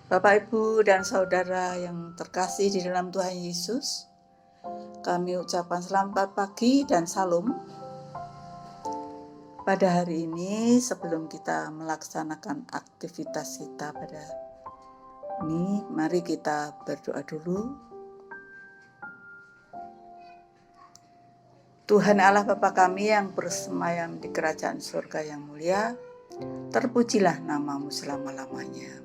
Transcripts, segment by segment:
Bapak, Ibu, dan Saudara yang terkasih di dalam Tuhan Yesus, kami ucapkan selamat pagi dan salam. Pada hari ini, sebelum kita melaksanakan aktivitas kita pada ini, mari kita berdoa dulu. Tuhan Allah Bapa kami yang bersemayam di kerajaan surga yang mulia, terpujilah nama-Mu selama-lamanya.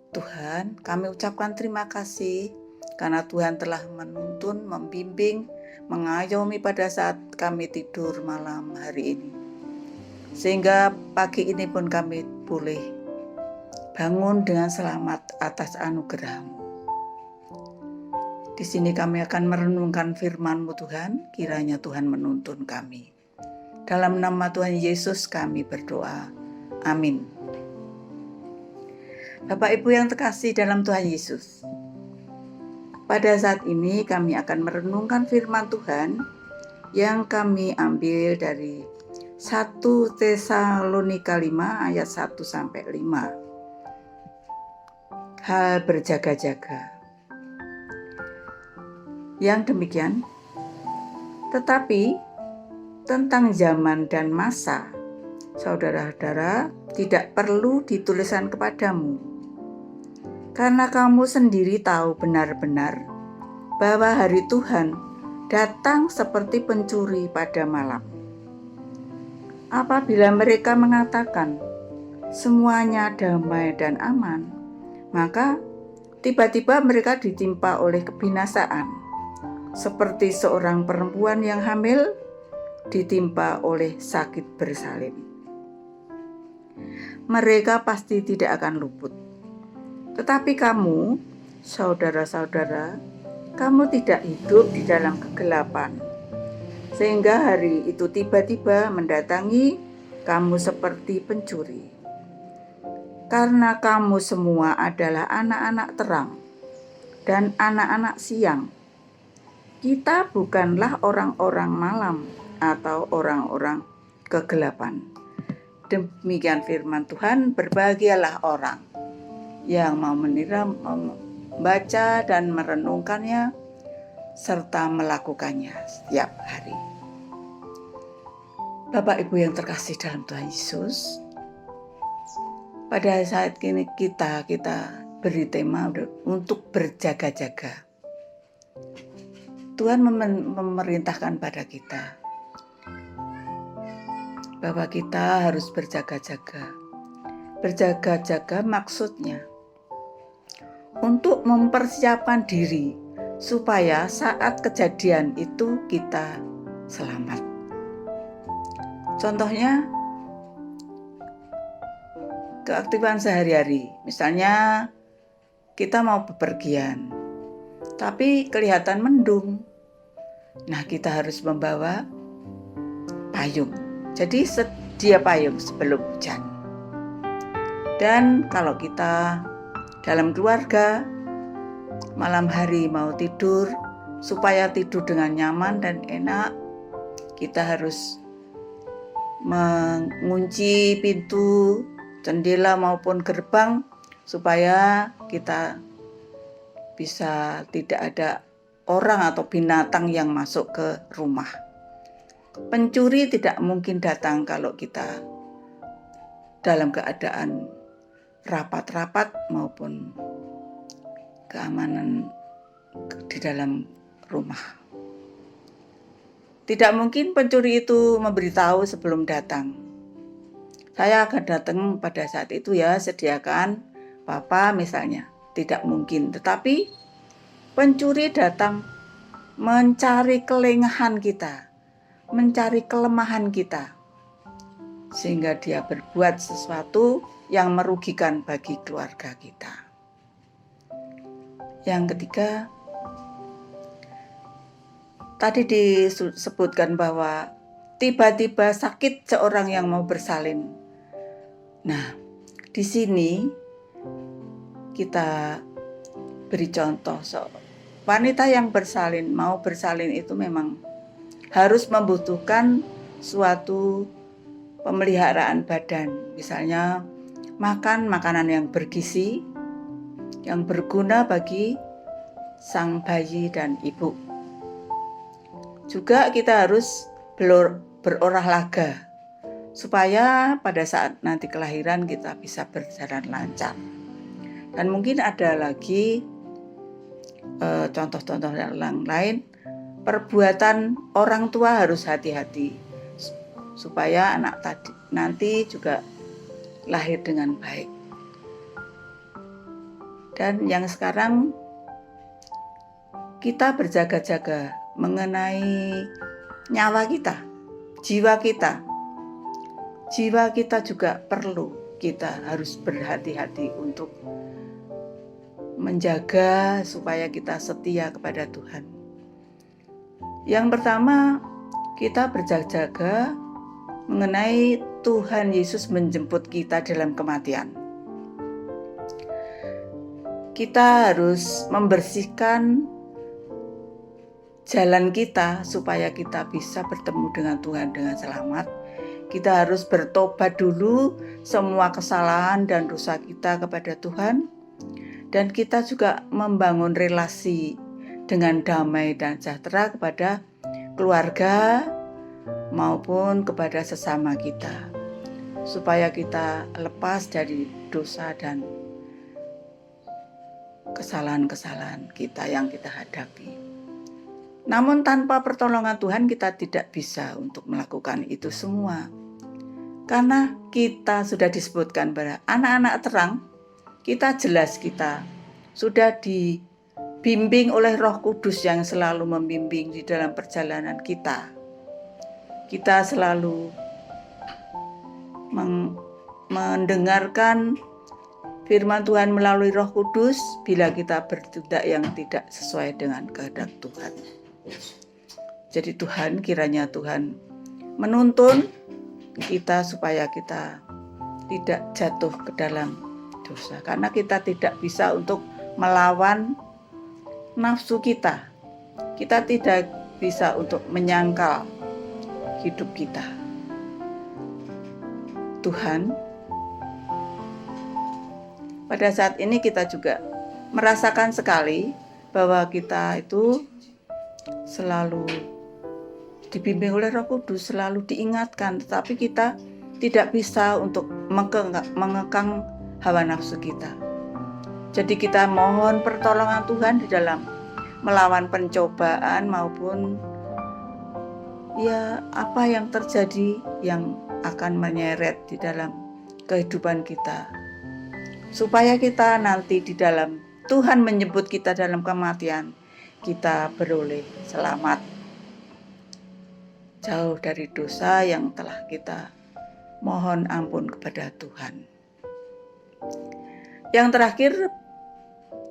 Tuhan, kami ucapkan terima kasih karena Tuhan telah menuntun, membimbing, mengayomi pada saat kami tidur malam hari ini. Sehingga pagi ini pun kami boleh bangun dengan selamat atas anugerah-Mu. Di sini kami akan merenungkan firman-Mu Tuhan, kiranya Tuhan menuntun kami. Dalam nama Tuhan Yesus kami berdoa. Amin. Bapak Ibu yang terkasih dalam Tuhan Yesus, pada saat ini kami akan merenungkan firman Tuhan yang kami ambil dari 1 Tesalonika 5 ayat 1-5. Hal berjaga-jaga. Yang demikian, tetapi tentang zaman dan masa, saudara-saudara, tidak perlu dituliskan kepadamu, karena kamu sendiri tahu benar-benar bahwa hari Tuhan datang seperti pencuri pada malam. Apabila mereka mengatakan semuanya damai dan aman, maka tiba-tiba mereka ditimpa oleh kebinasaan, seperti seorang perempuan yang hamil ditimpa oleh sakit bersalin. Mereka pasti tidak akan luput. Tetapi kamu, saudara-saudara, kamu tidak hidup di dalam kegelapan, sehingga hari itu tiba-tiba mendatangi kamu seperti pencuri. Karena kamu semua adalah anak-anak terang dan anak-anak siang. Kita bukanlah orang-orang malam atau orang-orang kegelapan. Demikian firman Tuhan, berbahagialah orang yang mau membaca dan merenungkannya serta melakukannya setiap hari. Bapak Ibu yang terkasih dalam Tuhan Yesus, pada saat ini kita beri tema untuk berjaga-jaga. Tuhan memerintahkan pada kita bahwa kita harus berjaga-jaga. Berjaga-jaga maksudnya untuk mempersiapkan diri supaya saat kejadian itu kita selamat. Contohnya keaktifan sehari-hari, misalnya kita mau bepergian tapi kelihatan mendung. Nah, kita harus membawa payung. Jadi sedia payung sebelum hujan. Dan kalau kita dalam keluarga malam hari mau tidur, supaya tidur dengan nyaman dan enak, kita harus mengunci pintu, jendela maupun gerbang supaya kita bisa tidak ada orang atau binatang yang masuk ke rumah. Pencuri tidak mungkin datang kalau kita dalam keadaan rapat-rapat maupun keamanan di dalam rumah. Tidak mungkin pencuri itu memberitahu sebelum datang. Saya akan datang pada saat itu ya, sediakan Papa misalnya. Tidak mungkin, tetapi pencuri datang mencari kelengahan kita, mencari kelemahan kita, sehingga dia berbuat sesuatu yang merugikan bagi keluarga kita. Yang ketiga, tadi disebutkan bahwa tiba-tiba sakit seorang yang mau bersalin. Nah, di sini kita beri contoh, wanita yang mau bersalin itu memang harus membutuhkan suatu pemeliharaan badan, misalnya makan makanan yang bergizi, yang berguna bagi sang bayi dan ibu. Juga kita harus berolahraga supaya pada saat nanti kelahiran kita bisa berjalan lancar. Dan mungkin ada lagi contoh-contoh yang lain, perbuatan orang tua harus hati-hati supaya anak tadi nanti juga lahir dengan baik. Dan yang sekarang kita berjaga-jaga mengenai nyawa kita, jiwa kita. Jiwa kita juga perlu, kita harus berhati-hati untuk menjaga supaya kita setia kepada Tuhan. Yang pertama, kita berjaga-jaga mengenai Tuhan Yesus menjemput kita dalam kematian. Kita harus membersihkan jalan kita supaya kita bisa bertemu dengan Tuhan dengan selamat. Kita harus bertobat dulu semua kesalahan dan dosa kita kepada Tuhan. Dan kita juga membangun relasi dengan damai dan sejahtera kepada keluarga maupun kepada sesama kita, supaya kita lepas dari dosa dan kesalahan-kesalahan kita yang kita hadapi. Namun tanpa pertolongan Tuhan kita tidak bisa untuk melakukan itu semua. Karena kita sudah disebutkan pada anak-anak terang, kita jelas kita sudah dibimbing oleh Roh Kudus yang selalu membimbing di dalam perjalanan kita. Kita selalu mendengarkan firman Tuhan melalui Roh Kudus bila kita bertindak yang tidak sesuai dengan kehendak Tuhan. Jadi Tuhan, kiranya Tuhan menuntun kita supaya kita tidak jatuh ke dalam dosa. Karena kita tidak bisa untuk melawan nafsu kita. Kita tidak bisa untuk menyangkal hidup kita. Tuhan, pada saat ini kita juga merasakan sekali bahwa kita itu selalu dibimbing oleh Roh Kudus, selalu diingatkan, tetapi kita tidak bisa untuk mengekang hawa nafsu kita. Jadi kita mohon pertolongan Tuhan di dalam melawan pencobaan maupun ya apa yang terjadi yang akan menyeret di dalam kehidupan kita. Supaya kita nanti di dalam Tuhan menyebut kita dalam kematian, kita beroleh selamat. Jauh dari dosa yang telah kita mohon ampun kepada Tuhan. Yang terakhir,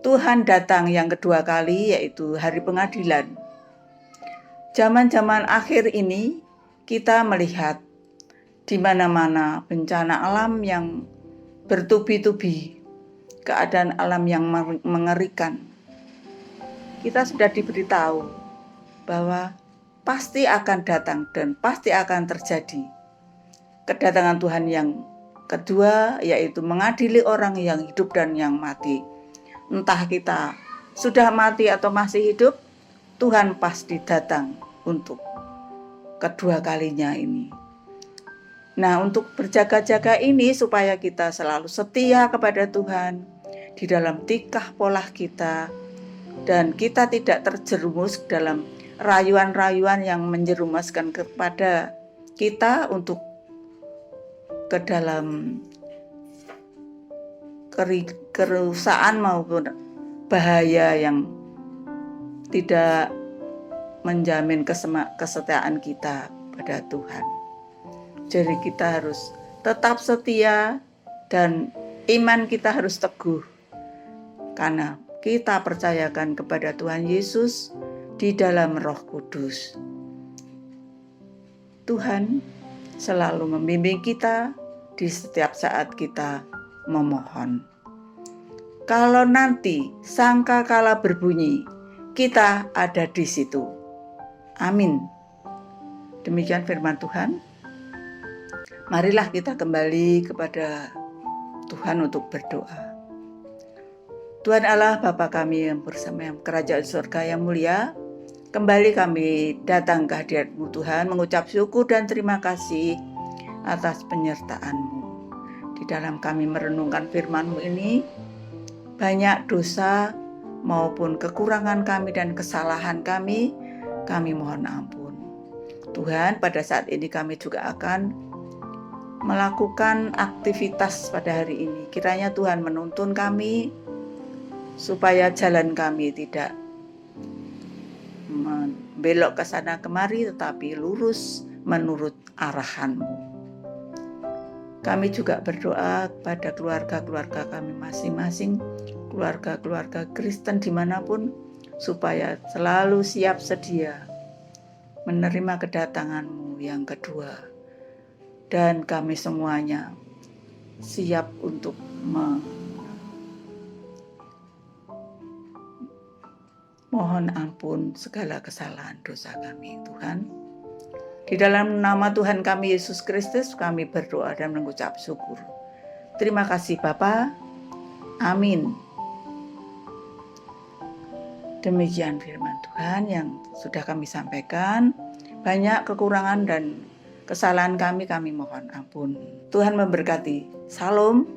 Tuhan datang yang kedua kali, yaitu hari pengadilan. Zaman-zaman akhir ini kita melihat di mana-mana bencana alam yang bertubi-tubi, keadaan alam yang mengerikan. Kita sudah diberitahu bahwa pasti akan datang dan pasti akan terjadi kedatangan Tuhan yang kedua, yaitu mengadili orang yang hidup dan yang mati. Entah kita sudah mati atau masih hidup, Tuhan pasti datang untuk kedua kalinya ini. Nah, untuk berjaga-jaga ini supaya kita selalu setia kepada Tuhan di dalam tikah pola kita, dan kita tidak terjerumus dalam rayuan-rayuan yang menjerumuskan kepada kita untuk ke dalam kerusakan maupun bahaya yang tidak menjamin kesetiaan kita pada Tuhan. Jadi kita harus tetap setia dan iman kita harus teguh karena kita percayakan kepada Tuhan Yesus di dalam Roh Kudus. Tuhan selalu membimbing kita di setiap saat kita memohon. Kalau nanti sangkakala berbunyi, kita ada di situ. Amin. Demikian firman Tuhan. Marilah kita kembali kepada Tuhan untuk berdoa. Tuhan Allah Bapa kami yang bersemayam kerajaan surga yang mulia, kembali kami datang ke hadirat-Mu Tuhan, mengucap syukur dan terima kasih atas penyertaan-Mu. Di dalam kami merenungkan firman-Mu ini, banyak dosa maupun kekurangan kami dan kesalahan kami mohon ampun. Tuhan, pada saat ini kami juga akan melakukan aktivitas pada hari ini. Kiranya Tuhan menuntun kami, supaya jalan kami tidak belok ke sana kemari, tetapi lurus menurut arahan-Mu. Kami juga berdoa pada keluarga-keluarga kami masing-masing, keluarga-keluarga Kristen dimanapun, supaya selalu siap sedia menerima kedatangan-Mu yang kedua. Dan kami semuanya siap untuk mohon ampun segala kesalahan dosa kami, Tuhan. Di dalam nama Tuhan kami Yesus Kristus kami berdoa dan mengucap syukur. Terima kasih Bapa. Amin. Demikian firman Tuhan yang sudah kami sampaikan. Banyak kekurangan dan kesalahan kami mohon ampun. Tuhan memberkati. Salam.